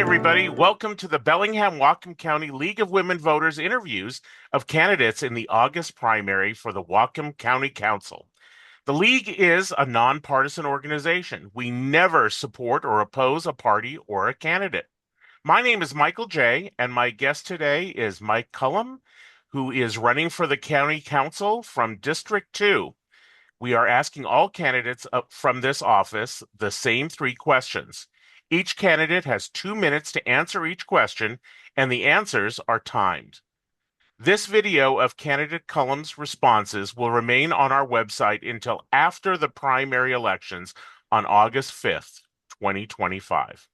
everybody. Welcome to the Bellingham-Whatcom County League of Women Voters interviews of candidates in the August primary for the Whatcom County Council. The League is a nonpartisan organization. We never support or oppose a party or a candidate. My name is Michael J., and my guest today is Mike Cullum, who is running for the County Council from District 2. We are asking all candidates from this office the same three questions. Each candidate has 2 minutes to answer each question, and the answers are timed. This video of candidate Cullum's responses will remain on our website until after the primary elections on August 5th, 2025.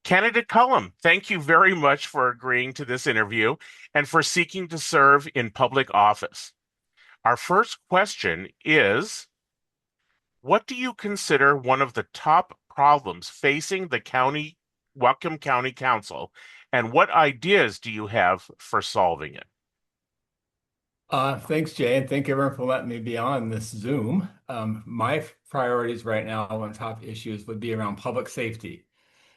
Candidate Cullum, thank you very much for agreeing to this interview and for seeking to serve in public office. Our first question is, what do you consider one of the top problems facing the Whatcom County Council, and what ideas do you have for solving it? Thanks, Jay, and thank everyone for letting me be on this Zoom. My priorities right now on top issues would be around public safety.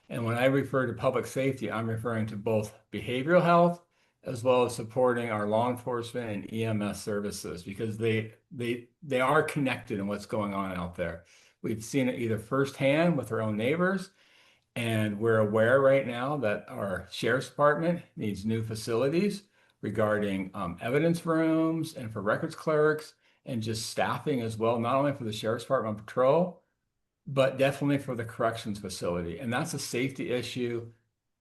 And when I refer to public safety, I'm referring to both behavioral health as well as supporting our law enforcement and EMS services because they are connected in what's going on out there. We've seen it either firsthand with our own neighbors, and we're aware right now that our sheriff's department needs new facilities regarding evidence rooms and for records clerks and just staffing as well, not only for the sheriff's department patrol, but definitely for the corrections facility. And that's a safety issue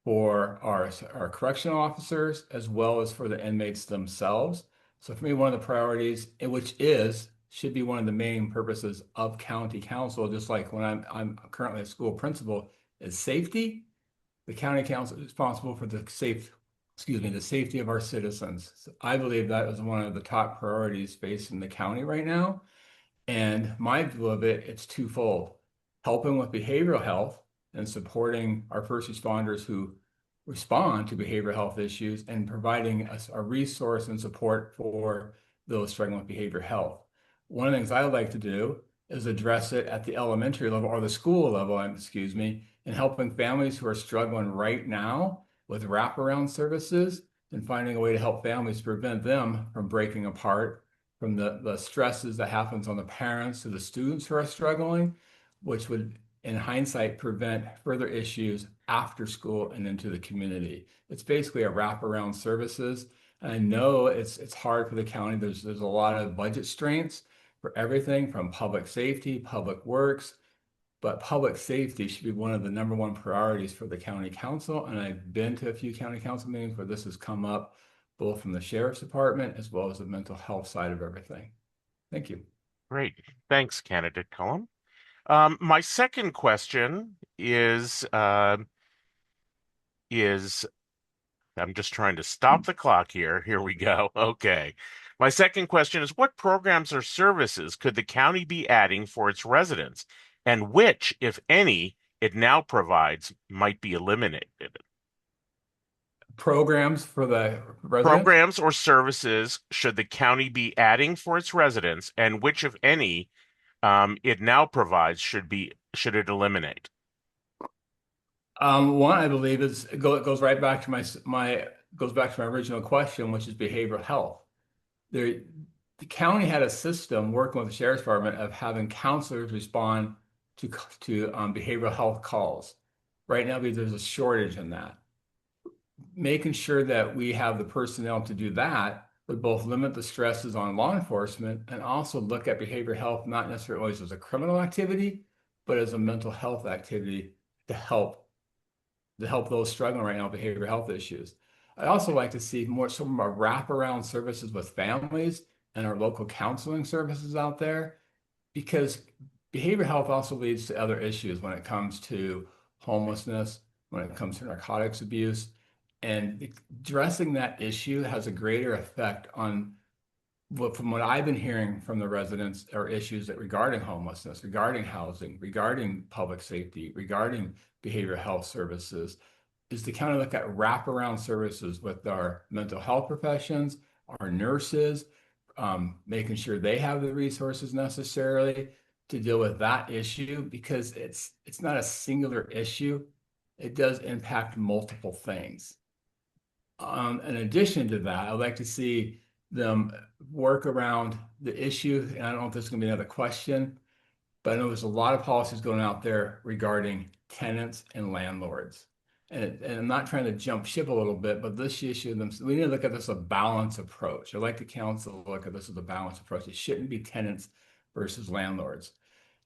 for our correctional officers as well as for the inmates themselves. So for me, one of the priorities, should be one of the main purposes of county council, just like when I'm currently a school principal, is safety. The county council is responsible for the safety of our citizens. So I believe that is one of the top priorities facing the county right now. And my view of it, it's twofold: helping with behavioral health and supporting our first responders who respond to behavioral health issues and providing us a resource and support for those struggling with behavioral health. One of the things I would like to do is address it at the elementary level or the school level, and helping families who are struggling right now with wraparound services and finding a way to help families prevent them from breaking apart from the stresses that happens on the parents to the students who are struggling, which would, in hindsight, prevent further issues after school and into the community. It's basically a wraparound services. And I know it's hard for the county. There's a lot of budget strains for everything from public safety, public works, but public safety should be one of the number one priorities for the county council. And I've been to a few county council meetings where this has come up, both from the sheriff's department as well as the mental health side of everything. Thank you. Great. Thanks, candidate Cullum. My second question is I'm just trying to stop the clock here. Here we go. Okay. My second question is, what programs or services could the county be adding for its residents, and which, if any, it now provides might be eliminated? Programs for the residents? Programs or services should the county be adding for its residents, and which, if any, it now provides should it eliminate? One I believe it goes right back to my original question, which is behavioral health. The county had a system working with the sheriff's department of having counselors respond to behavioral health calls. Right now, there's a shortage in that. Making sure that we have the personnel to do that would both limit the stresses on law enforcement and also look at behavioral health, not necessarily always as a criminal activity, but as a mental health activity to help those struggling right now with behavioral health issues. I also like to see some more wraparound services with families and our local counseling services out there, because behavioral health also leads to other issues when it comes to homelessness, when it comes to narcotics abuse. And addressing that issue has a greater effect on from what I've been hearing from the residents are issues that regarding homelessness, regarding housing, regarding public safety, regarding behavioral health services, is to kind of look at wraparound services with our mental health professions, our nurses, making sure they have the resources necessarily to deal with that issue, because it's not a singular issue. it does impact multiple things. In addition to that, I'd like to see them work around the issue. And I don't know if this is going to be another question, but I know there's a lot of policies going out there regarding tenants and landlords. And I'm not trying to jump ship a little bit, but this issue, we need to look at this as a balanced approach. I'd like the council to look at this as a balanced approach. It shouldn't be tenants versus landlords.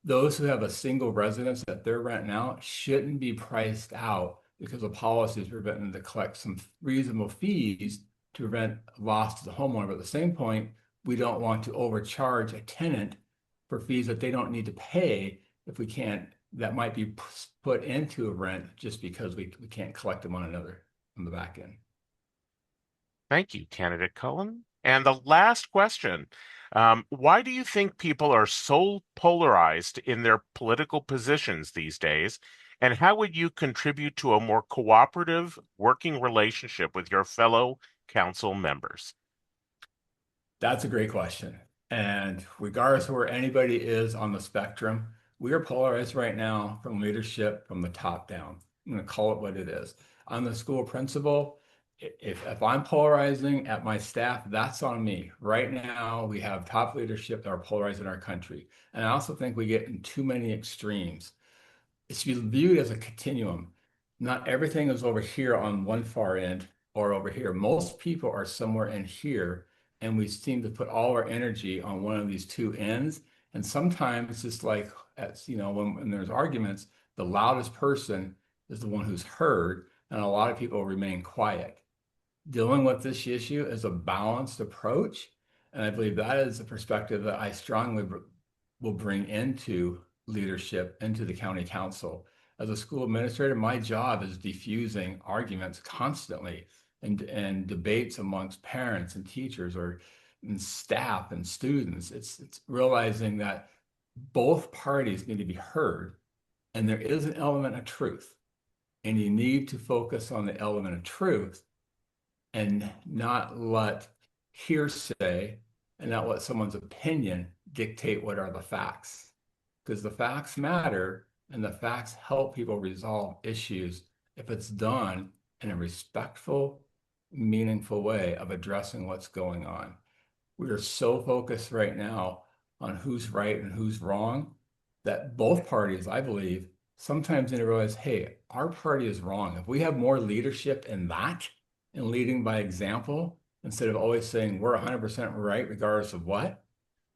Those who have a single residence that they're renting out shouldn't be priced out because of policies preventing them to collect some reasonable fees to prevent loss to the homeowner. But at the same point, we don't want to overcharge a tenant for fees that they don't need to pay if we can't, that might be put into a rent just because we can't collect them on another on the back end. Thank you, candidate Cullum. And the last question, why do you think people are so polarized in their political positions these days? And how would you contribute to a more cooperative working relationship with your fellow council members? That's a great question. And regardless of where anybody is on the spectrum, we are polarized right now from leadership from the top down. I'm going to call it what it is. I'm the school principal. If I'm polarizing at my staff, that's on me. Right now, we have top leadership that are polarizing our country. And I also think we get in too many extremes. It should be viewed as a continuum. Not everything is over here on one far end or over here. Most people are somewhere in here, and we seem to put all our energy on one of these two ends. And sometimes it's just like, as you know, when there's arguments, the loudest person is the one who's heard, and a lot of people remain quiet. Dealing with this issue is a balanced approach, and I believe that is the perspective that I strongly will bring into leadership, into the county council. As a school administrator, my job is diffusing arguments constantly and debates amongst parents and teachers or and staff and students. It's realizing that both parties need to be heard, and there is an element of truth, and you need to focus on the element of truth and not let hearsay and not let someone's opinion dictate what are the facts. Because the facts matter and the facts help people resolve issues if it's done in a respectful, meaningful way of addressing what's going on. We are so focused right now on who's right and who's wrong that both parties, I believe, sometimes need to realize, hey, our party is wrong. If we have more leadership in that and leading by example, instead of always saying we're 100% right regardless of what,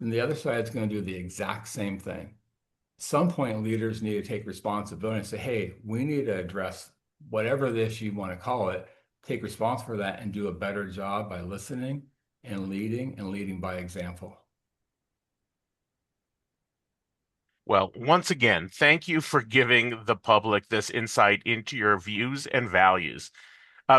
then the other side is going to do the exact same thing. At some point, leaders need to take responsibility and say, hey, we need to address whatever this you want to call it, take responsibility for that and do a better job by listening and leading by example. Well, once again, thank you for giving the public this insight into your views and values.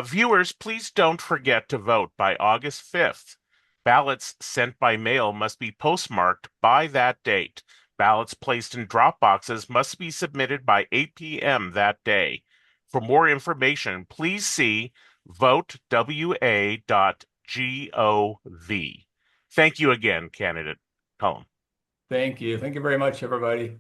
Viewers, please don't forget to vote by August 5th. Ballots sent by mail must be postmarked by that date. Ballots placed in drop boxes must be submitted by 8 p.m. that day. For more information, please see votewa.gov. Thank you again, candidate Cullum. Thank you. Thank you very much, everybody.